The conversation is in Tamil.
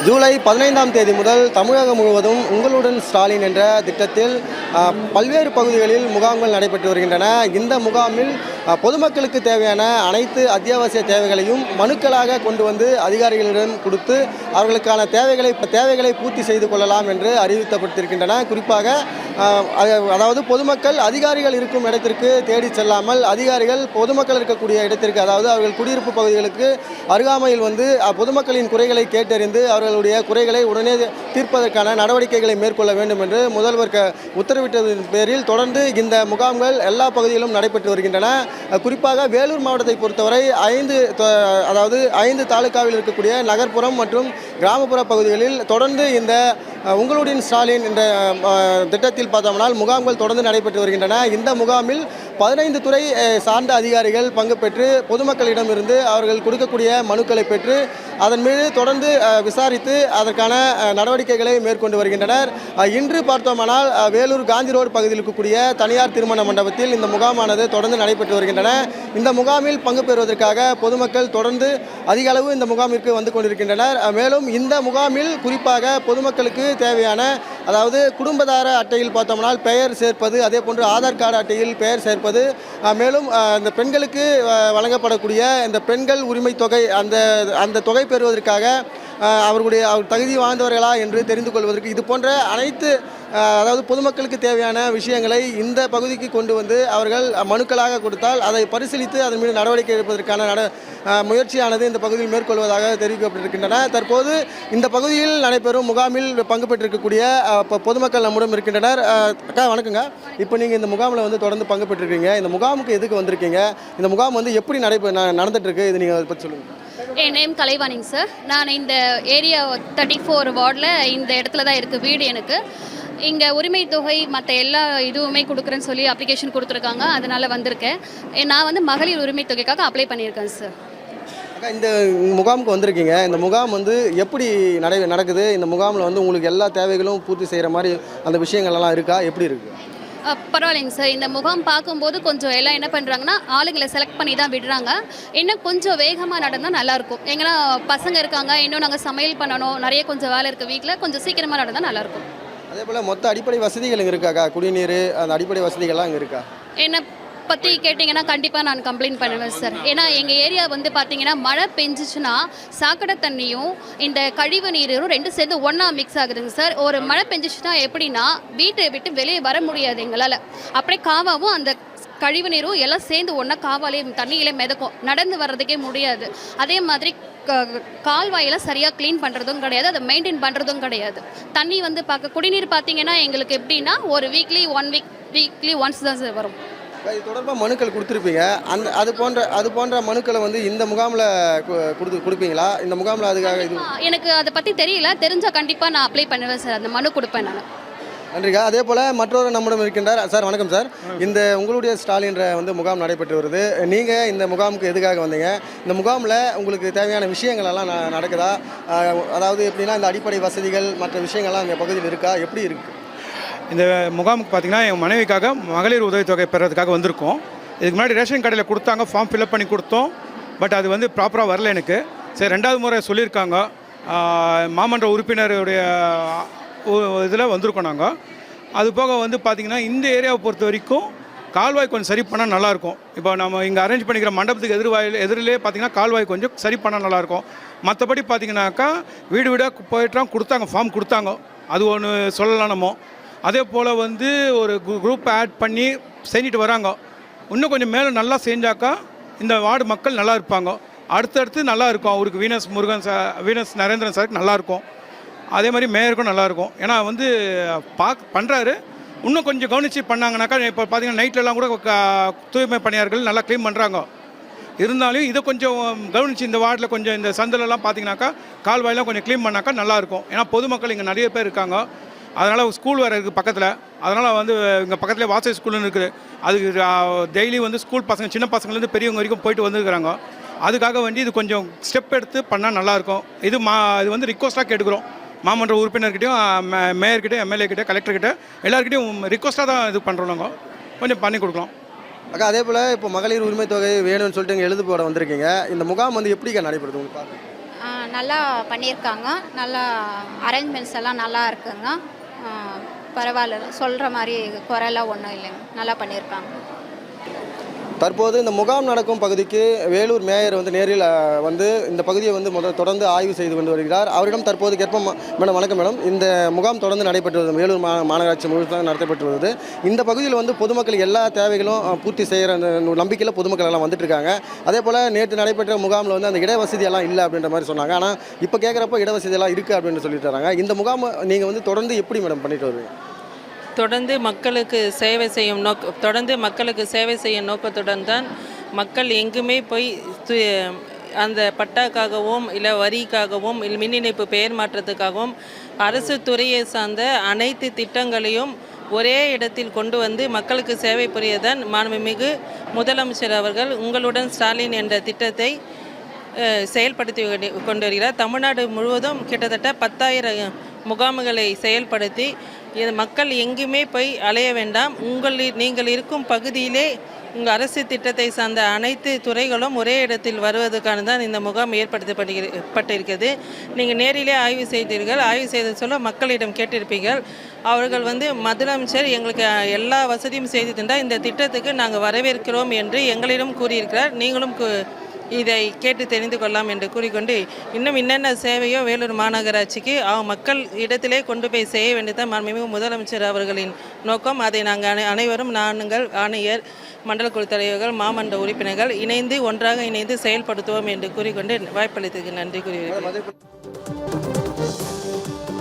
ஜூலை 15ஆம் தேதி முதல் தமிழகம் முழுவதும் உங்களுடன் ஸ்டாலின் என்ற திட்டத்தில் பல்வேறு பகுதிகளில் முகாம்கள் நடைபெற்று வருகின்றன. இந்த முகாமில் பொதுமக்களுக்கு தேவையான அனைத்து அத்தியாவசிய தேவைகளையும் மனுக்களாக கொண்டு வந்து அதிகாரிகளிடம் கொடுத்து அவர்களுக்கான தேவைகளை பூர்த்தி செய்து கொள்ளலாம் என்று அறிவிக்கப்பட்டிருக்கின்றன. குறிப்பாக அதாவது பொதுமக்கள் அதிகாரிகள் இருக்கும் இடத்திற்கு தேடி செல்லாமல் அதிகாரிகள் பொதுமக்கள் இருக்கக்கூடிய இடத்திற்கு, அதாவது அவர்கள் குடியிருப்பு பகுதிகளுக்கு அருகாமையில் வந்து பொதுமக்களின் குறைகளை கேட்டறிந்து அவர்களுடைய குறைகளை உடனே தீர்ப்பதற்கான நடவடிக்கைகளை மேற்கொள்ள வேண்டும் என்று முதல்வர் உத்தரவிட்டதன் பேரில் தொடர்ந்து இந்த முகாம்கள் எல்லா பகுதிகளிலும் நடைபெற்று வருகின்றன. குறிப்பாக வேலூர் மாவட்டத்தை பொறுத்தவரை 5 தாலுகாவில் இருக்கக்கூடிய நகர்ப்புறம் மற்றும் கிராமப்புற பகுதிகளில் தொடர்ந்து இந்த உங்களுடன் ஸ்டாலின் என்ற திட்டத்தில் பார்த்தோம்னால் முகாம்கள் தொடர்ந்து நடைபெற்று வருகின்றன. இந்த முகாமில் 15 துறை சார்ந்த அதிகாரிகள் பங்கு பெற்று பொதுமக்களிடமிருந்து அவர்கள் கொடுக்கக்கூடிய மனுக்களை பெற்று அதன் மீது தொடர்ந்து விசாரித்து அதற்கான நடவடிக்கைகளை மேற்கொண்டு வருகின்றனர். இன்று பார்த்தோமானால் வேலூர் காந்தி ரோடு பகுதியில் இருக்கக்கூடிய தனியார் திருமண மண்டபத்தில் இந்த முகாமானது தொடர்ந்து நடைபெற்று வருகின்றன. இந்த முகாமில் பங்கு பெறுவதற்காக பொதுமக்கள் தொடர்ந்து அதிக அளவு இந்த முகாமிற்கு வந்து கொண்டிருக்கின்றனர். மேலும் இந்த முகாமில் குறிப்பாக பொதுமக்களுக்கு தேவையான, அதாவது குடும்பதார அட்டையில் பார்த்தோம்னால் பெயர் சேர்ப்பது, அதே போன்று ஆதார் கார்டு அட்டையில் பெயர் சேர்ப்பது, மேலும் இந்த பெண்களுக்கு வழங்கப்படக்கூடிய இந்த பெண்கள் உரிமை தொகை, அந்த தொகை பெறுவதற்காக அவர் தகுதி வாழ்ந்தவர்களா என்று தெரிந்து கொள்வதற்கு இது போன்ற அனைத்து அதாவது பொதுமக்களுக்கு தேவையான விஷயங்களை இந்த பகுதிக்கு கொண்டு வந்து அவர்கள் மனுக்களாக கொடுத்தால் அதை பரிசீலித்து அதன் மீது நடவடிக்கை எடுப்பதற்கான முயற்சியானது இந்த பகுதியில் மேற்கொள்வதாக தெரிவிக்கப்பட்டிருக்கின்றன. தற்போது இந்த பகுதியில் நடைபெறும் முகாமில் பங்கு பெற்றிருக்கக்கூடிய பொதுமக்கள் நம்முடன் இருக்கின்றனர். அக்கா வணக்கங்க. இப்போ நீங்கள் இந்த முகாமில் வந்து தொடர்ந்து பங்கு பெற்றிருக்கீங்க. இந்த முகாமுக்கு எதுக்கு வந்திருக்கீங்க? இந்த முகாம் வந்து எப்படி நடந்துட்டு இருக்கு? இது நீங்கள் அதை பற்றி சொல்லுங்கள். என் நேம் கலைவாணிங்க சார். நான் இந்த ஏரியா 34 வார்டில் இந்த இடத்துல தான் இருக்குது வீடு. எனக்கு இங்கே உரிமை தொகை மற்ற எல்லா இதுவுமே கொடுக்குறேன்னு சொல்லி அப்ளிகேஷன் கொடுத்துருக்காங்க. அதனால் வந்திருக்கேன். நான் வந்து மகளிர் உரிமை தொகைக்காக அப்ளை பண்ணியிருக்கேன் சார். இந்த முகாமுக்கு வந்திருக்கீங்க. இந்த முகாம் வந்து எப்படி நடக்குது? இந்த முகாமில் வந்து உங்களுக்கு எல்லா தேவைகளும் பூர்த்தி செய்கிற மாதிரி அந்த விஷயங்கள்லாம் இருக்கா? எப்படி இருக்குது? பரவாயில்லைங்க சார். இந்த முகாம் பார்க்கும்போது கொஞ்சம் எல்லாம் என்ன பண்ணுறாங்கன்னா ஆளுங்களை செலக்ட் பண்ணி தான் விடுறாங்க. இன்னும் கொஞ்சம் வேகமாக நடந்தால் நல்லாயிருக்கும். எங்கன்னா பசங்க இருக்காங்க, இன்னும் நாங்கள் சமையல் பண்ணணும், நிறைய கொஞ்சம் வேலை இருக்குது வீட்டில், கொஞ்சம் சீக்கிரமாக நடந்தால் நல்லாயிருக்கும். அதே போல் மொத்த அடிப்படை வசதிகள் இங்கே இருக்காக்கா? குடிநீர், அந்த அடிப்படை வசதிகள்லாம் இங்கே இருக்கா? என்ன பற்றி கேட்டிங்கன்னா கண்டிப்பாக நான் கம்ப்ளைண்ட் பண்ணுவேன் சார். ஏன்னா எங்கள் ஏரியா வந்து பார்த்தீங்கன்னா மழை பெஞ்சிச்சுன்னா சாக்கடை தண்ணியும் இந்த கழிவு நீரும் ரெண்டும் சேர்ந்து ஒன்றா மிக்ஸ் ஆகுதுங்க சார். ஒரு மழை பெஞ்சிச்சுன்னா எப்படின்னா வீட்டை விட்டு வெளியே வர முடியாது எங்களால். அப்படியே காவாவும் அந்த கழிவு நீரும் எல்லாம் சேர்ந்து ஒன்றா காவாலே தண்ணியிலே மிதக்கும், நடந்து வர்றதுக்கே முடியாது. அதே மாதிரி கால்வாயெல்லாம் சரியாக க்ளீன் பண்ணுறதும் கிடையாது, அதை மெயின்டைன் பண்ணுறதும் கிடையாது. தண்ணி வந்து குடிநீர் பார்த்தீங்கன்னா எங்களுக்கு எப்படின்னா ஒரு வீக்லி ஒன்ஸ் தான் சார் வரும். இது தொடர்பாக மனுக்கள் கொடுத்துருப்பீங்க. அது போன்ற மனுக்களை வந்து இந்த முகாமில் கொடுப்பீங்களா? இந்த முகாமில் அதுக்காக இது எனக்கு அதை பற்றி தெரியல. தெரிஞ்சால் கண்டிப்பாக நான் அப்ளை பண்ணுவேன் சார். அந்த மனு கொடுப்பேன் நான். நன்றிக்கா. அதே போல் மற்றொரு நம்மிடம் இருக்கின்றார். சார் வணக்கம் சார். இந்த உங்களுடைய ஸ்டாலின்ற வந்து முகாம் நடைபெற்று வருது. நீங்கள் இந்த முகாமுக்கு எதுக்காக வந்தீங்க? இந்த முகாமில் உங்களுக்கு தேவையான விஷயங்கள் எல்லாம் நடக்குதா? அதாவது எப்படின்னா இந்த அடிப்படை வசதிகள் மற்ற விஷயங்கள்லாம் இந்த பகுதியில் இருக்கா? எப்படி இருக்குது? இந்த முகாமுக்கு பார்த்திங்கன்னா என் மனைவிக்காக மகளிர் உதவித்தொகை பெறதுக்காக வந்திருக்கோம். இதுக்கு முன்னாடி ரேஷன் கடையில் கொடுத்தாங்க, ஃபார்ம் ஃபில்அப் பண்ணி கொடுத்தோம். பட் அது வந்து ப்ராப்பராக வரல எனக்கு. சரி, 2வது முறை சொல்லியிருக்காங்க. மாமன்ற உறுப்பினருடைய இதில் வந்திருக்கோம் நாங்கள். அது போக வந்து பார்த்திங்கன்னா இந்த ஏரியாவை பொறுத்த வரைக்கும் கால்வாய் கொஞ்சம் சரி பண்ணால் நல்லாயிருக்கும். இப்போ நம்ம இங்கே அரேஞ்ச் பண்ணிக்கிற மண்டபத்துக்கு எதிரிலே பார்த்திங்கன்னா கால்வாய் கொஞ்சம் சரி பண்ணால் நல்லாயிருக்கும். மற்றபடி பார்த்திங்கனாக்கா வீடு வீடாக போயிட்டாங்க, கொடுத்தாங்க, ஃபார்ம் கொடுத்தாங்க. அது ஒன்று சொல்லலாம் நம்ம. அதே போல் வந்து ஒரு குரூப் ஆட் பண்ணி செஞ்சுட்டு வராங்க. இன்னும் கொஞ்சம் மேலே நல்லா செஞ்சாக்கா இந்த வார்டு மக்கள் நல்லா இருப்பாங்க. அடுத்தடுத்து நல்லா இருக்கும். அவருக்கு வீனஸ் நரேந்திரன் சாருக்கு நல்லாயிருக்கும். அதே மாதிரி மேயருக்கும் நல்லாயிருக்கும். ஏன்னா வந்து பண்ணுறாரு. இன்னும் கொஞ்சம் கவனித்து பண்ணாங்கனாக்கா இப்போ பார்த்திங்கன்னா நைட்லலாம் கூட தூய்மை பணியாளர்கள் நல்லா க்ளீன் பண்ணுறாங்க. இருந்தாலும் இதை கொஞ்சம் கவனித்து இந்த வார்டில் கொஞ்சம் இந்த சந்திலெல்லாம் பார்த்திங்கனாக்கா கால்வாயெல்லாம் கொஞ்சம் க்ளீன் பண்ணாக்கா நல்லாயிருக்கும். ஏன்னா பொதுமக்கள் இங்கே நிறைய பேர் இருக்காங்க. அதனால் ஸ்கூல் வேறு இருக்குது பக்கத்தில். அதனால் வந்து இங்கே பக்கத்துலேயே வாசல் ஸ்கூல்னு இருக்குது. அதுக்கு டெய்லி வந்து ஸ்கூல் பசங்க, சின்ன பசங்கள்லேருந்து பெரியவங்க வரைக்கும் போயிட்டு வந்துருக்குறாங்க. அதுக்காக வேண்டி இது கொஞ்சம் ஸ்டெப் எடுத்து பண்ணால் நல்லாயிருக்கும். இது வந்து ரிக்வஸ்ட்டாக கேட்டுக்கிறோம். மாமன்ற உறுப்பினர்கிட்டையும், மேயர்கிட்டையும், எம்எல்ஏக்கிட்ட, கலெக்டர்கிட்ட எல்லாருக்கிட்டையும் ரிக்வஸ்ட்டாக தான் இது பண்ணுறோம். நாங்கள் கொஞ்சம் பண்ணி கொடுக்கலாம். அக்கா, அதே போல் இப்போ மகளிர் உரிமை தொகை வேணும்னு சொல்லிட்டு இங்கே எழுது போட வந்திருக்கீங்க. இந்த முகாம் வந்து எப்படிக்கா நடைபெறுது உங்களுக்கு? நல்லா பண்ணியிருக்காங்க. நல்லா அரேஞ்ச்மெண்ட்ஸ் எல்லாம் நல்லா இருக்குங்க. பரவாயில்ல, சொல்கிற மாதிரி குறைலாம் ஒன்றும் இல்லைங்க. நல்லா பண்ணியிருக்காங்க. தற்போது இந்த முகாம் நடக்கும் பகுதிக்கு வேலூர் மேயர் வந்து நேரில் வந்து இந்த பகுதியை வந்து தொடர்ந்து ஆய்வு செய்து கொண்டு வருகிறார். அவரிடம் தற்போது கேட்போம். மேடம் வணக்கம் மேடம். இந்த முகாம் தொடர்ந்து நடைபெற்று வருது, வேலூர் மாநகராட்சி முழுவதும் நடத்தப்பட்டு வருது. இந்த பகுதியில் வந்து பொதுமக்களுக்கு எல்லா தேவைகளும் பூர்த்தி செய்கிற அந்த நம்பிக்கையில் பொதுமக்கள் எல்லாம் வந்துட்டு இருக்காங்க. அதே போல் நேற்று நடைபெற்ற முகாமில் வந்து அந்த இடவசதி எல்லாம் இல்லை அப்படின்ற மாதிரி சொன்னாங்க. ஆனால் இப்போ கேட்குறப்போ இடவசதி எல்லாம் இருக்குது அப்படின்னு சொல்லிட்டு தராங்க. இந்த முகாம் நீங்கள் வந்து தொடர்ந்து எப்படி மேடம் பண்ணிட்டு வருவீங்க? தொடர்ந்து மக்களுக்கு சேவை செய்யும் நோக்கத்துடன் தான் மக்கள் எங்குமே போய் அந்த பட்டாக்காகவும் இல்லை வரிக்காகவும் இல்லை மின் இணைப்பு பெயர் மாற்றத்துக்காகவும் அரசு துறையை சார்ந்த அனைத்து திட்டங்களையும் ஒரே இடத்தில் கொண்டு வந்து மக்களுக்கு சேவை புரியதான் மாண்புமிகு முதலமைச்சர் அவர்கள் உங்களுடன் ஸ்டாலின் என்ற திட்டத்தை செயல்படுத்தி கொண்டு வருகிறார். தமிழ்நாடு முழுவதும் கிட்டத்தட்ட 10,000 முகாம்களை செயல்படுத்தி மக்கள் எங்குமே போய் அலைய வேண்டாம், நீங்கள் இருக்கும் பகுதியிலே உங்கள் அரசு திட்டத்தை சார்ந்த அனைத்து துறைகளும் ஒரே இடத்தில் வருவதற்கான தான் இந்த முகாம் ஏற்படுத்தப்பட்டிருக்கிறது. நீங்கள் நேரிலே ஆய்வு செய்தீர்கள். ஆய்வு செய்த சொல்ல மக்களிடம் கேட்டிருப்பீர்கள். அவர்கள் முதலமைச்சர் எங்களுக்கு எல்லா வசதியும் செய்து தந்தால் இந்த திட்டத்துக்கு நாங்கள் வரவேற்கிறோம் என்று எங்களிடம் கூறியிருக்கிறார். நீங்களும் இதை கேட்டு தெரிந்து கொள்ளலாம் என்று கூறிக்கொண்டு, இன்னும் என்னென்ன சேவையோ வேலூர் மாநகராட்சிக்கு மக்கள் இடத்திலே கொண்டு போய் செய்ய வேண்டியதான் மாண்புமிகு முதலமைச்சர் அவர்களின் நோக்கம். அதை நாங்கள் அனைவரும் நாங்கள் ஆணையர், மண்டல குழு தலைவர்கள், மாமன்ற உறுப்பினர்கள் ஒன்றாக இணைந்து செயல்படுத்துவோம் என்று கூறிக்கொண்டு வாய்ப்பளித்ததுக்கு நன்றி கூறுகிறேன்.